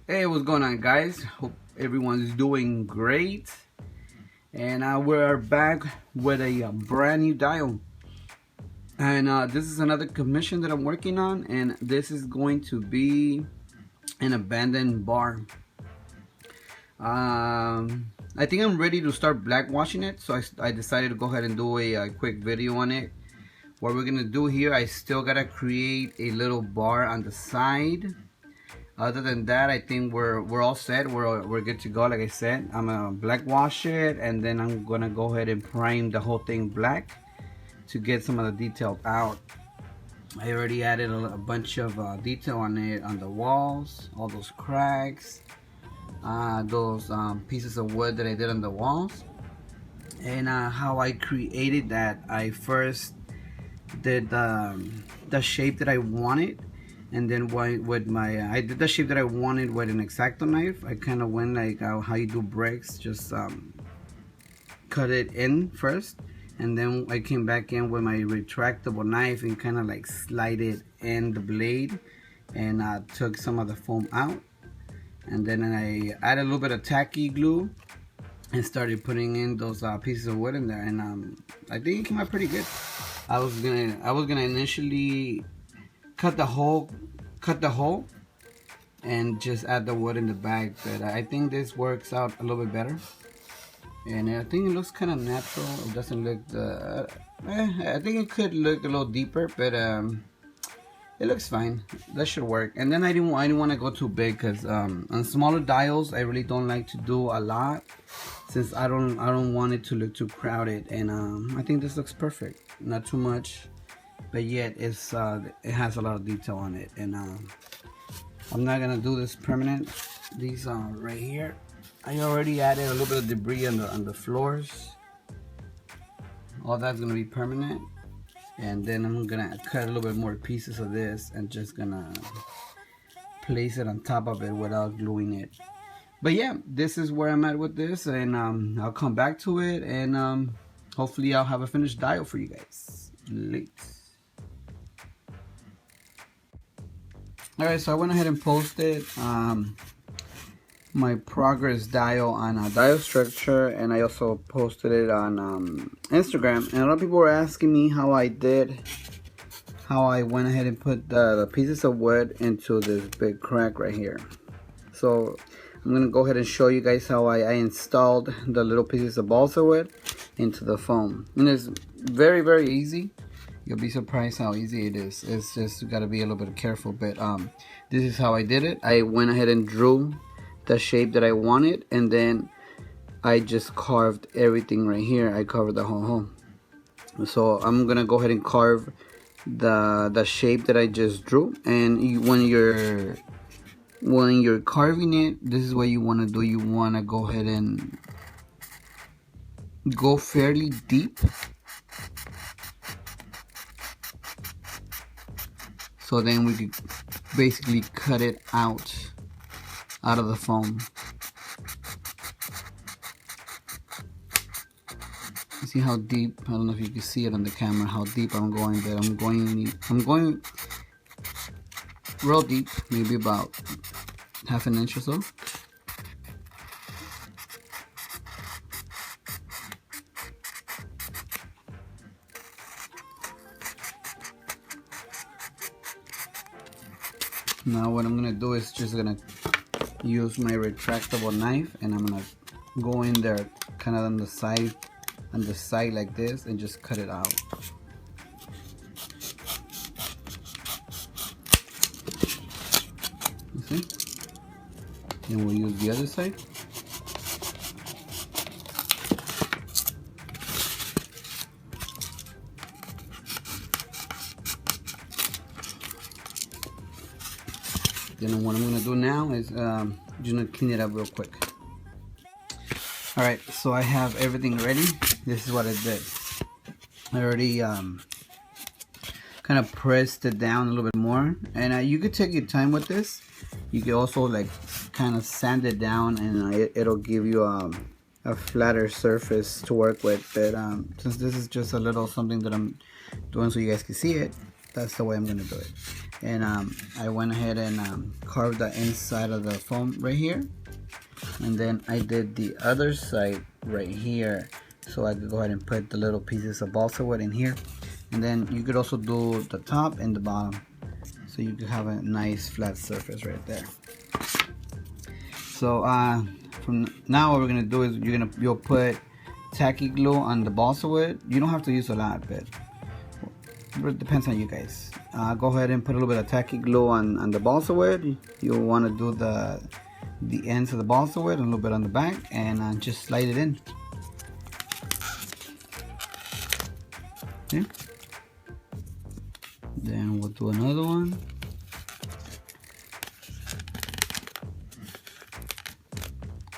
Hey, what's going on, guys? Hope everyone's doing great. And we're back with a brand new dial. And this is another commission that I'm working on, and this is going to be an abandoned bar. I think I'm ready to start black washing it, so I decided to go ahead and do a quick video on it. What we're gonna do here, I still gotta create a little bar on the side. Other than that, I think we're all set. We're good to go. Like I said, I'm gonna black wash it, and then I'm gonna go ahead and prime the whole thing black to get some of the detail out. I already added a bunch of detail on it, on the walls, all those cracks, those pieces of wood that I did on the walls, and how I created that. I first did the shape that I wanted, and then with my I did the shape that I wanted with an X-Acto knife. I kind of went like how you do bricks, just cut it in first, and then I came back in with my retractable knife and kind of like slide it in the blade, and took some of the foam out, and then I added a little bit of tacky glue and started putting in those pieces of wood in there, and I think it came out pretty good. I was gonna initially cut the hole and just add the wood in the bag, but I think this works out a little bit better, and I think it looks kind of natural. It doesn't look I think it could look a little deeper, but it looks fine. That should work. And then I didn't want to go too big, because on smaller dials I really don't like to do a lot, since I don't want it to look too crowded. And I think this looks perfect. Not too much, but yet it has a lot of detail on it. And I'm not gonna do this permanent. These are right here. I already added a little bit of debris on the floors. All that's gonna be permanent. And then I'm gonna cut a little bit more pieces of this and just gonna place it on top of it without gluing it. But yeah, this is where I'm at with this, and I'll come back to it, and hopefully I'll have a finished dial for you guys. Late. Alright, so I went ahead and posted my progress dial on Dial Structure, and I also posted it on Instagram. And a lot of people were asking me how I went ahead and put the pieces of wood into this big crack right here. So I'm gonna go ahead and show you guys how I installed the little pieces of balsa wood into the foam. And it's very, very easy. You'll be surprised how easy it is. It's just you gotta be a little bit careful. But this is how I did it. I went ahead and drew the shape that I wanted, and then I just carved everything right here. I covered the whole hole. So I'm gonna go ahead and carve the shape that I just drew. And when you're carving it, this is what you want to do. You want to go ahead and go fairly deep, so then we could basically cut it out of the foam. See how deep? I don't know if you can see it on the camera how deep I'm going, but I'm going real deep, maybe about half an inch or so. Now what I'm gonna do is just gonna use my retractable knife, and I'm gonna go in there kind of on the side like this, and just cut it out. You see? Then we'll use the other side. Then what I'm gonna do now is just gonna clean it up real quick. Alright, so I have everything ready. This is what I did. I already kind of pressed it down a little bit more, and you could take your time with this. You could also like kind of sand it down, and it'll give you a flatter surface to work with. But since this is just a little something that I'm doing so you guys can see it, that's the way I'm gonna do it. And I went ahead and carved the inside of the foam right here, and then I did the other side right here, so I could go ahead and put the little pieces of balsa wood in here. And then you could also do the top and the bottom, so you could have a nice flat surface right there. So from now, what we're gonna do is you'll put tacky glue on the balsa wood. You don't have to use a lot, but it depends on you guys. Go ahead and put a little bit of tacky glue on the balsa wood. You'll want to do the ends of the balsa wood, a little bit on the back, and just slide it in. Okay. Then we'll do another one.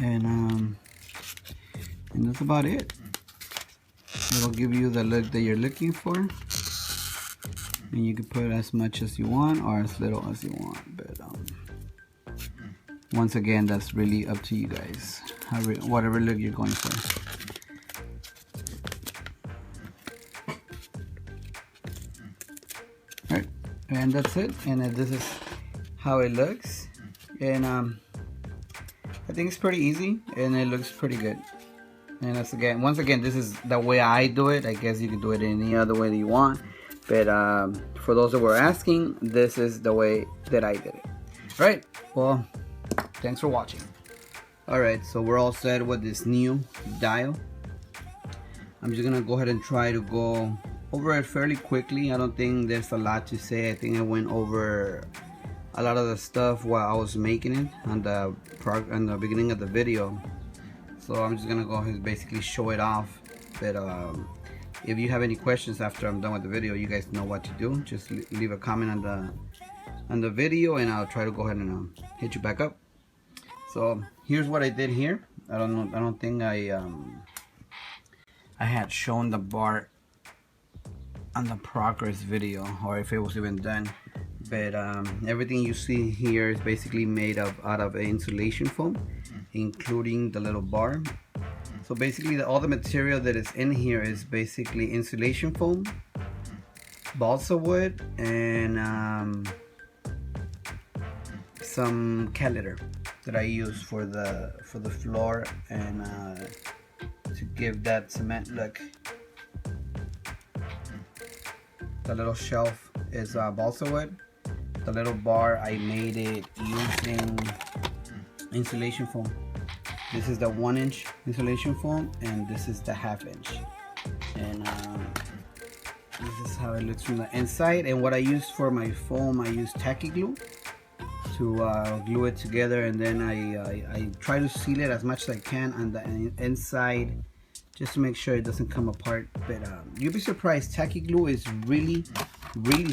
And that's about it. It'll give you the look that you're looking for, and you can put as much as you want or as little as you want, but once again, that's really up to you guys, whatever look you're going for. Alright, and that's it, and this is how it looks. And I think it's pretty easy, and it looks pretty good. And that's once again, this is the way I do it. I guess you can do it any other way that you want, but for those that were asking, this is the way that I did it. Right, well, thanks for watching. Alright, so we're all set with this new dial. I'm just gonna go ahead and try to go over it fairly quickly. I don't think there's a lot to say. I think I went over a lot of the stuff while I was making it on the beginning of the video. So I'm just gonna go ahead and basically show it off. But if you have any questions after I'm done with the video, you guys know what to do. Just leave a comment on the video, and I'll try to go ahead and hit you back up. So here's what I did here. I don't think I had shown the bar on the progress video, or if it was even done. But everything you see here is basically made out of insulation foam, including the little bar. So basically all the material that is in here is basically insulation foam, balsa wood, and some cat litter that I use for the floor, and to give that cement look. The little shelf is balsa wood. The little bar, I made it using insulation foam. This is the 1-inch insulation foam, and this is the 1/2 inch. And this is how it looks from the inside. And what I use for my foam, I use tacky glue to glue it together, and then I try to seal it as much as I can on the inside, just to make sure it doesn't come apart. But you'll be surprised, tacky glue is really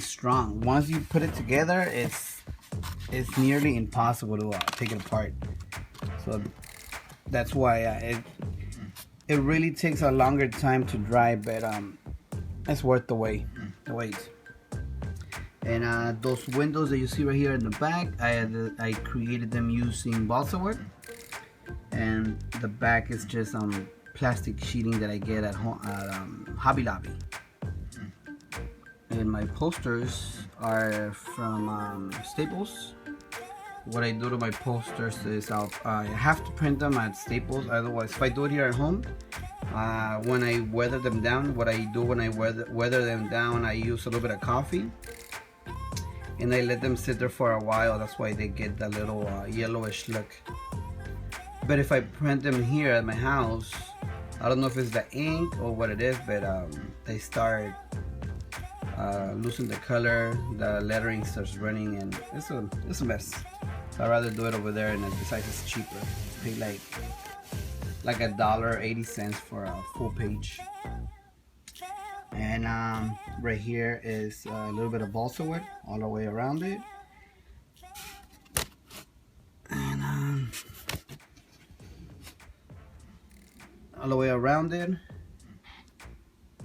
strong. Once you put it together, it's nearly impossible to take it apart. So that's why it really takes a longer time to dry, but it's worth the wait. And those windows that you see right here in the back, I created them using balsa wood, and the back is just plastic sheeting that I get at Hobby Lobby. And my posters are from Staples. What I do to my posters is I have to print them at Staples. Otherwise, if I do it here at home, when I weather them down, what I do when I weather them down, I use a little bit of coffee, and I let them sit there for a while. That's why they get that little yellowish look. But if I print them here at my house, I don't know if it's the ink or what it is, but they start losing the color, the lettering starts running, and it's a mess. So I'd rather do it over there, and besides it's cheaper. Pay like $1.80 for a full page. And right here is a little bit of balsa wood all the way around it. And all the way around it.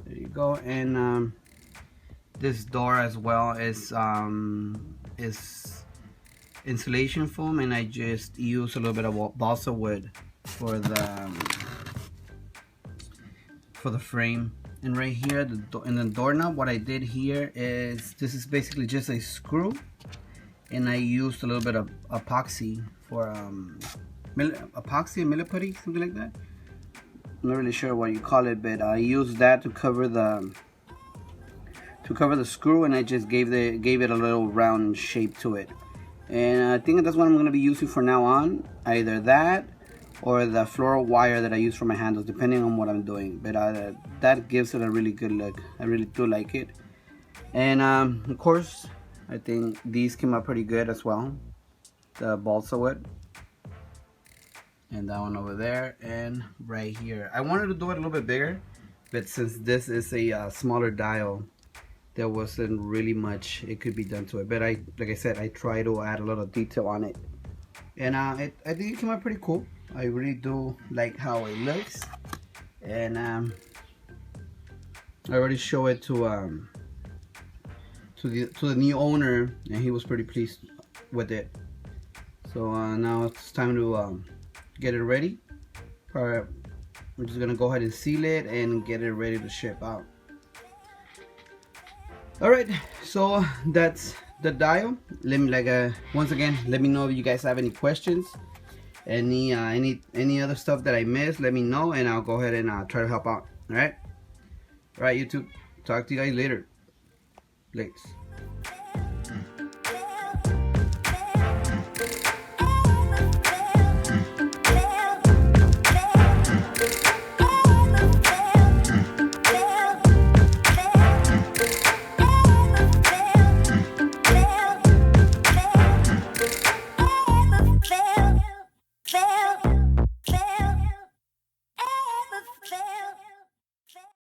There you go. And this door as well is insulation foam, and I just use a little bit of balsa wood for the frame. And right here in the doorknob, what I did here is, this is basically just a screw, and I used a little bit of epoxy for epoxy, milliputty, something like that. I'm not really sure what you call it, but I used that to cover the screw, and I just gave it a little round shape to it. And I think that's what I'm going to be using for now on, either that or the floral wire that I use for my handles, depending on what I'm doing. But that gives it a really good look. I really do like it. And of course, I think these came out pretty good as well. The balsa wood, and that one over there, and right here. I wanted to do it a little bit bigger, but since this is a smaller dial, there wasn't really much it could be done to it. But like I said, I try to add a lot of detail on it, and I think it came out pretty cool. I really do like how it looks, and I already showed it to the new owner, and he was pretty pleased with it. So now it's time to get it ready. We're just gonna go ahead and seal it and get it ready to ship out. Alright, so that's the dial. Let me once again, let me know if you guys have any questions, any other stuff that I missed. Let me know, and I'll go ahead and try to help out. Alright, YouTube, talk to you guys later. Thanks.